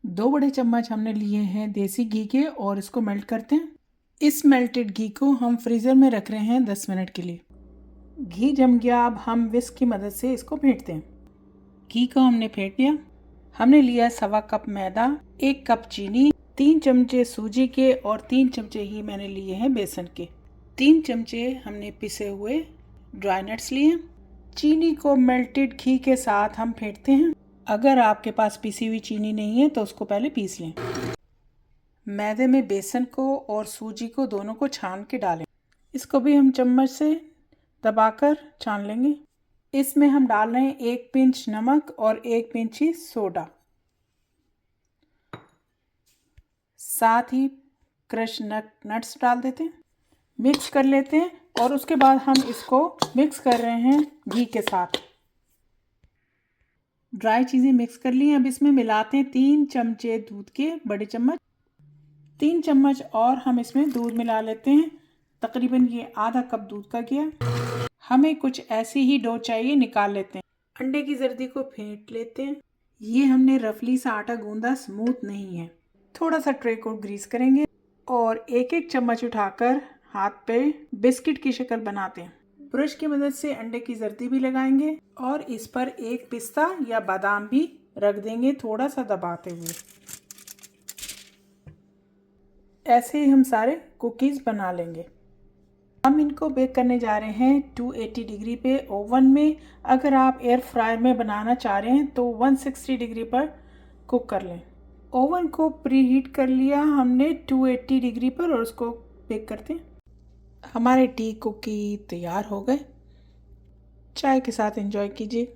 2 बड़े चम्मच हमने लिए हैं देसी घी के और इसको मेल्ट करते हैं। इस मेल्टेड घी को हम फ्रीज़र में रख रहे हैं 10 मिनट के लिए। घी जम गया, अब हम विस्क की मदद से इसको फेंटते हैं। घी को हमने फेंट लिया। हमने लिया 1.25 कप मैदा, 1 कप चीनी, 3 चमचे सूजी के और 3 चमचे ही मैंने लिए हैं बेसन के। 3 चमचे हमने पिसे हुए ड्राई नट्स लिए। चीनी को मेल्टेड घी के साथ हम फेंटते हैं। अगर आपके पास पिसी हुई चीनी नहीं है तो उसको पहले पीस लें। मैदे में बेसन को और सूजी को दोनों को छान के डालें। इसको भी हम चम्मच से दबाकर छान लेंगे। इसमें हम डाल रहे हैं 1 पिंच नमक और 1 पिंच ही सोडा, साथ ही क्रश नट्स डाल देते हैं। मिक्स कर लेते हैं और उसके बाद हम इसको मिक्स कर रहे हैं घी के साथ। ड्राई चीज़ें मिक्स कर ली हैं। अब इसमें मिलाते हैं 3 चमचे दूध के बड़े चम्मच, 3 चम्मच और हम इसमें दूध मिला लेते हैं। तकरीबन ये आधा कप दूध का किया। हमें कुछ ऐसी ही डो चाहिए, निकाल लेते हैं। अंडे की जर्दी को फेंट लेते हैं। ये हमने रफली सा आटा गूंदा, स्मूथ नहीं है। थोड़ा सा ट्रे को ग्रीस करेंगे और एक एक चम्मच उठाकर हाथ पे बिस्किट की शक्ल बनाते हैं। ब्रश की मदद से अंडे की जर्दी भी लगाएंगे और इस पर एक पिस्ता या बादाम भी रख देंगे, थोड़ा सा दबाते हुए। ऐसे ही हम सारे कुकीज़ बना लेंगे। हम इनको बेक करने जा रहे हैं 280 डिग्री पे ओवन में। अगर आप एयर फ्रायर में बनाना चाह रहे हैं तो 160 डिग्री पर कुक कर लें। ओवन को प्री हीट कर लिया हमने 280 डिग्री पर और उसको बेक करते हैं। हमारे टी कुकी तैयार हो गए। चाय के साथ एंजॉय कीजिए।